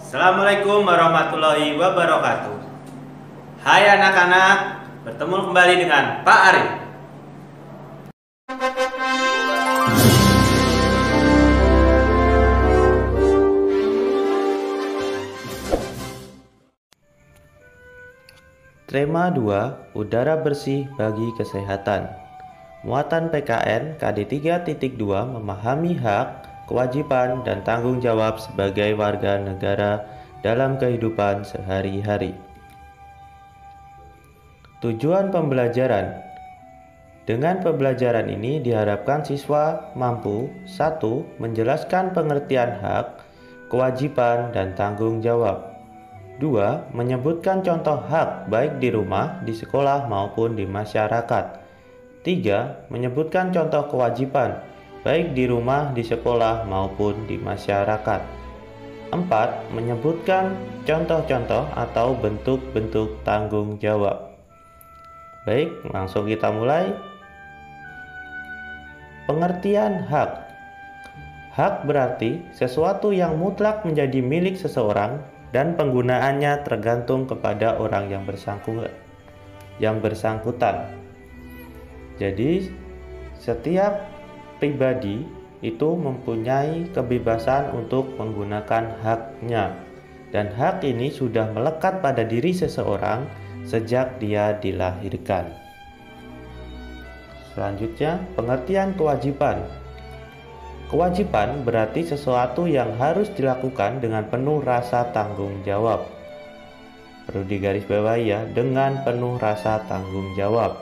Assalamualaikum warahmatullahi wabarakatuh. Hai anak-anak, bertemu kembali dengan Pak Arif. Tema 2, udara bersih bagi kesehatan. Muatan PKN KD 3.2 memahami hak, kewajiban, dan tanggung jawab sebagai warga negara dalam kehidupan sehari-hari. Tujuan pembelajaran. Dengan pembelajaran ini diharapkan siswa mampu 1. Menjelaskan pengertian hak, kewajiban, dan tanggung jawab. 2. Menyebutkan contoh hak baik di rumah, di sekolah, maupun di masyarakat. 3. Menyebutkan contoh kewajiban baik di rumah, di sekolah, maupun di masyarakat. 4. Menyebutkan contoh-contoh atau bentuk-bentuk tanggung jawab. Baik, langsung kita mulai. Pengertian hak. Hak berarti sesuatu yang mutlak menjadi milik seseorang dan penggunaannya tergantung kepada orang yang bersangkutan. Jadi, setiap pribadi itu mempunyai kebebasan untuk menggunakan haknya, dan hak ini sudah melekat pada diri seseorang sejak dia dilahirkan. Selanjutnya, pengertian kewajiban. Kewajiban berarti sesuatu yang harus dilakukan dengan penuh rasa tanggung jawab. Perlu digarisbawahi ya, dengan penuh rasa tanggung jawab.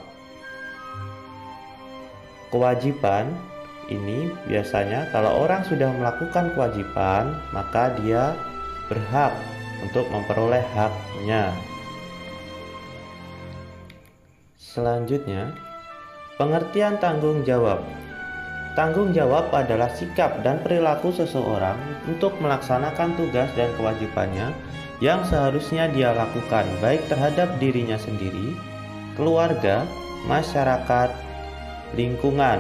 Kewajiban ini biasanya kalau orang sudah melakukan kewajiban, maka dia berhak untuk memperoleh haknya. Selanjutnya, pengertian tanggung jawab. Tanggung jawab adalah sikap dan perilaku seseorang untuk melaksanakan tugas dan kewajibannya yang seharusnya dia lakukan baik terhadap dirinya sendiri, keluarga, masyarakat, lingkungan,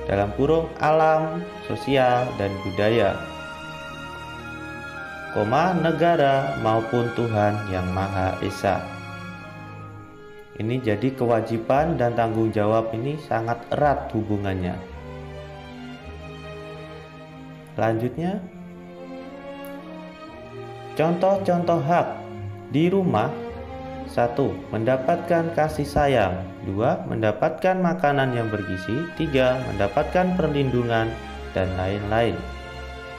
dalam kurung alam, sosial, dan budaya, negara maupun Tuhan yang Maha Esa. Ini jadi kewajiban dan tanggung jawab ini sangat erat hubungannya. Selanjutnya, contoh-contoh hak di rumah. 1. Mendapatkan kasih sayang. 2. Mendapatkan makanan yang bergizi. 3. Mendapatkan perlindungan, dan lain-lain.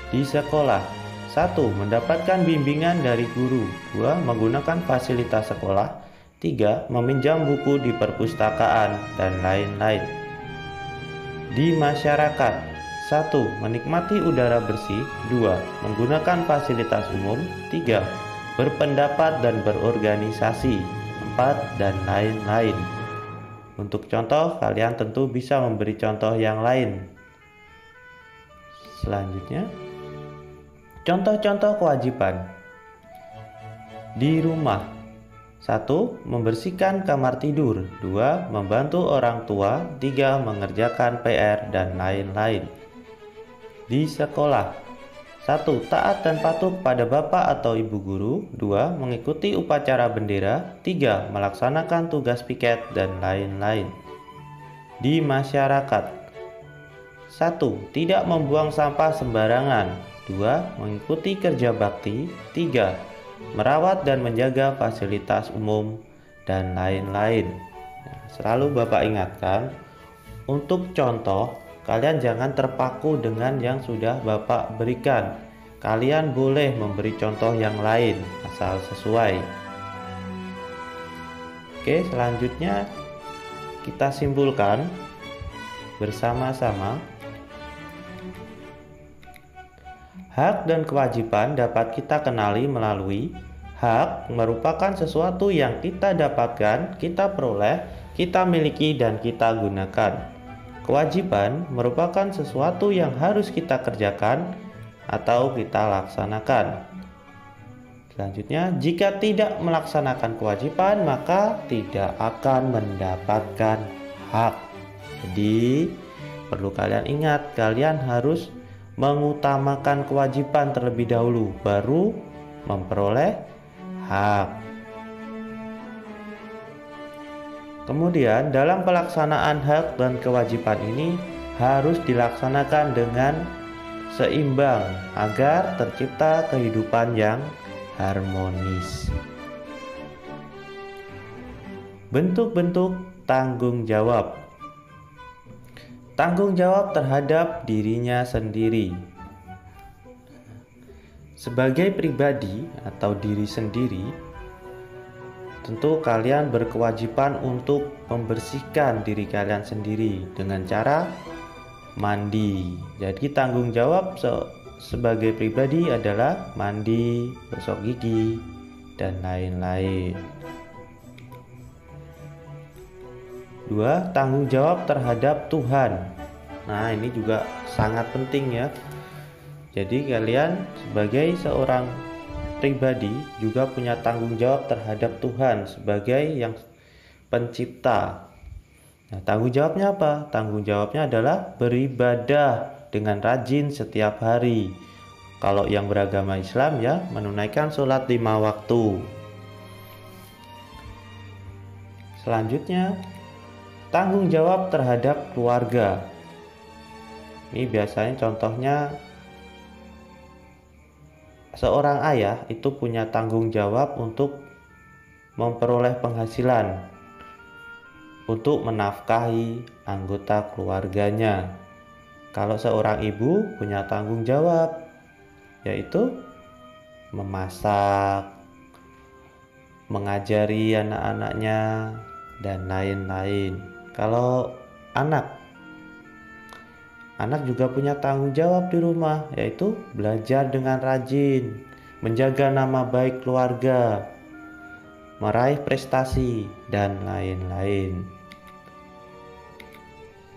Di sekolah. 1. Mendapatkan bimbingan dari guru. 2. Menggunakan fasilitas sekolah. 3. Meminjam buku di perpustakaan, dan lain-lain. Di masyarakat. 1. Menikmati udara bersih. 2. Menggunakan fasilitas umum. 3. Berpendapat dan berorganisasi. 4. Dan lain-lain. Untuk contoh, kalian tentu bisa memberi contoh yang lain. Selanjutnya, contoh-contoh kewajiban di rumah. 1. Membersihkan kamar tidur. 2. Membantu orang tua. 3. Mengerjakan PR, dan lain-lain. Di sekolah. 1. Taat dan patuh pada bapak atau ibu guru. 2. Mengikuti upacara bendera. 3. Melaksanakan tugas piket, dan lain-lain. Di masyarakat. 1. Tidak membuang sampah sembarangan. 2. Mengikuti kerja bakti. 3. Merawat dan menjaga fasilitas umum, dan lain-lain. Selalu Bapak ingatkan, untuk contoh kalian jangan terpaku dengan yang sudah Bapak berikan. Kalian boleh memberi contoh yang lain asal sesuai. Oke, selanjutnya kita simpulkan bersama-sama. Hak dan kewajiban dapat kita kenali melalui hak merupakan sesuatu yang kita dapatkan, kita peroleh, kita miliki, dan kita gunakan. Kewajiban merupakan sesuatu yang harus kita kerjakan atau kita laksanakan. Selanjutnya, jika tidak melaksanakan kewajiban, maka tidak akan mendapatkan hak. Jadi, perlu kalian ingat, kalian harus mengutamakan kewajiban terlebih dahulu, baru memperoleh hak. Kemudian dalam pelaksanaan hak dan kewajiban ini harus dilaksanakan dengan seimbang agar tercipta kehidupan yang harmonis. Bentuk-bentuk tanggung jawab. Tanggung jawab terhadap dirinya sendiri. Sebagai pribadi atau diri sendiri, tentu kalian berkewajiban untuk membersihkan diri kalian sendiri dengan cara mandi. Jadi tanggung jawab sebagai pribadi adalah mandi, gosok gigi, dan lain-lain. 2. Tanggung jawab terhadap Tuhan. Nah, ini juga sangat penting ya. Jadi kalian sebagai seorang pribadi juga punya tanggung jawab terhadap Tuhan sebagai yang pencipta. Nah, tanggung jawabnya apa? Tanggung jawabnya adalah beribadah dengan rajin setiap hari. Kalau yang beragama Islam ya, menunaikan sholat 5 waktu. Selanjutnya, tanggung jawab terhadap keluarga. Ini biasanya contohnya seorang ayah itu punya tanggung jawab untuk memperoleh penghasilan untuk menafkahi anggota keluarganya. Kalau seorang ibu punya tanggung jawab yaitu memasak, mengajari anak-anaknya, dan lain-lain. Kalau anak juga punya tanggung jawab di rumah, yaitu belajar dengan rajin, menjaga nama baik keluarga, meraih prestasi, dan lain-lain.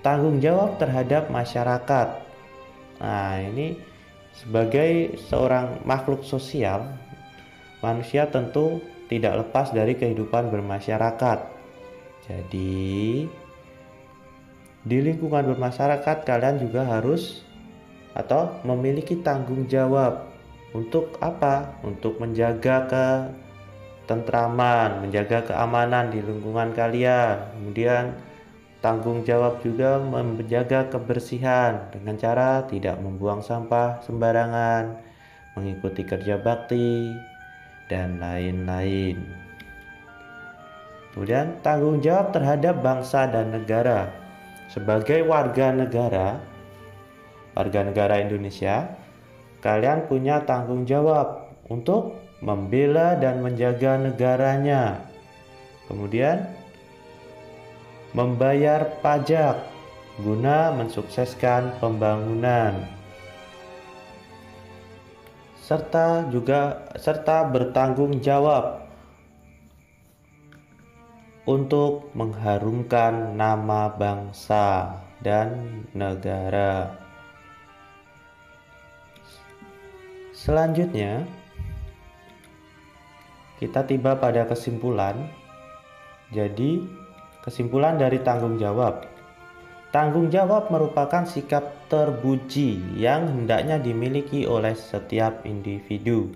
Tanggung jawab terhadap masyarakat. Nah, ini sebagai seorang makhluk sosial, manusia tentu tidak lepas dari kehidupan bermasyarakat. Jadi di lingkungan bermasyarakat kalian juga harus atau memiliki tanggung jawab untuk apa? Untuk menjaga ketentraman, menjaga keamanan di lingkungan kalian. Kemudian tanggung jawab juga menjaga kebersihan dengan cara tidak membuang sampah sembarangan, mengikuti kerja bakti, dan lain-lain. Kemudian tanggung jawab terhadap bangsa dan negara. Sebagai warga negara Indonesia, kalian punya tanggung jawab untuk membela dan menjaga negaranya. Kemudian membayar pajak guna mensukseskan pembangunan. Serta bertanggung jawab untuk mengharumkan nama bangsa dan negara. Selanjutnya, kita tiba pada kesimpulan. Jadi, kesimpulan dari tanggung jawab. Tanggung jawab merupakan sikap terpuji yang hendaknya dimiliki oleh setiap individu.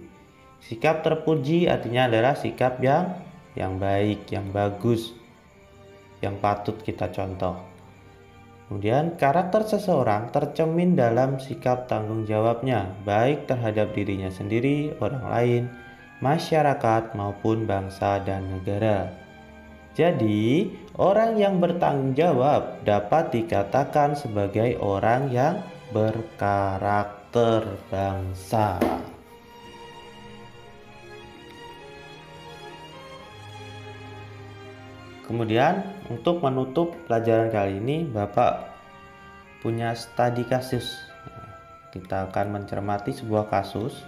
Sikap terpuji artinya adalah sikap yang baik, yang bagus, yang patut kita contoh. Kemudian karakter seseorang tercermin dalam sikap tanggung jawabnya, baik terhadap dirinya sendiri, orang lain, masyarakat, maupun bangsa dan negara. Jadi, orang yang bertanggung jawab dapat dikatakan sebagai orang yang berkarakter bangsa. Kemudian untuk menutup pelajaran kali ini, Bapak punya studi kasus. Kita akan mencermati sebuah kasus.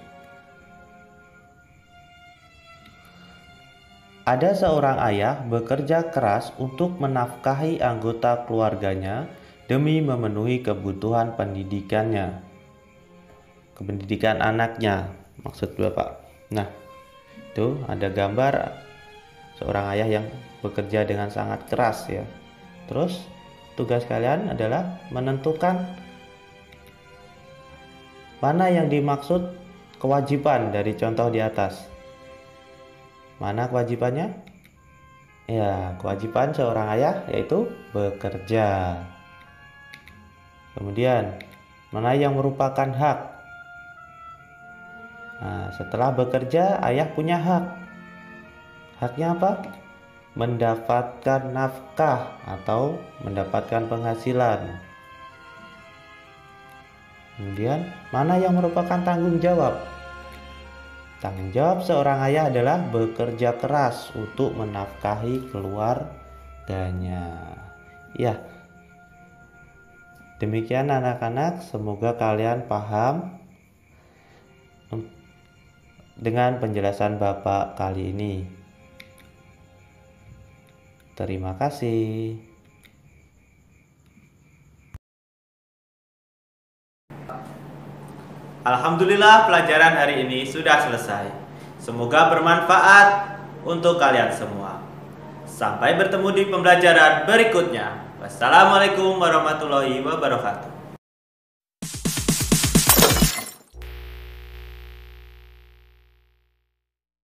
Ada seorang ayah bekerja keras untuk menafkahi anggota keluarganya demi memenuhi kebutuhan pendidikannya. Pendidikan anaknya, maksud Bapak. Nah, itu ada gambar seorang ayah yang bekerja dengan sangat keras ya. Terus tugas kalian adalah menentukan mana yang dimaksud kewajiban dari contoh di atas. Mana kewajibannya? Ya, kewajiban seorang ayah yaitu bekerja. Kemudian, mana yang merupakan hak? Nah, setelah bekerja, ayah punya hak. Haknya apa? Mendapatkan nafkah atau mendapatkan penghasilan. Kemudian, mana yang merupakan tanggung jawab? Tanggung jawab seorang ayah adalah bekerja keras untuk menafkahi keluarganya. Ya, demikian anak-anak, semoga kalian paham dengan penjelasan Bapak kali ini. Terima kasih. Alhamdulillah pelajaran hari ini sudah selesai. Semoga bermanfaat untuk kalian semua. Sampai bertemu di pembelajaran berikutnya. Wassalamualaikum warahmatullahi wabarakatuh.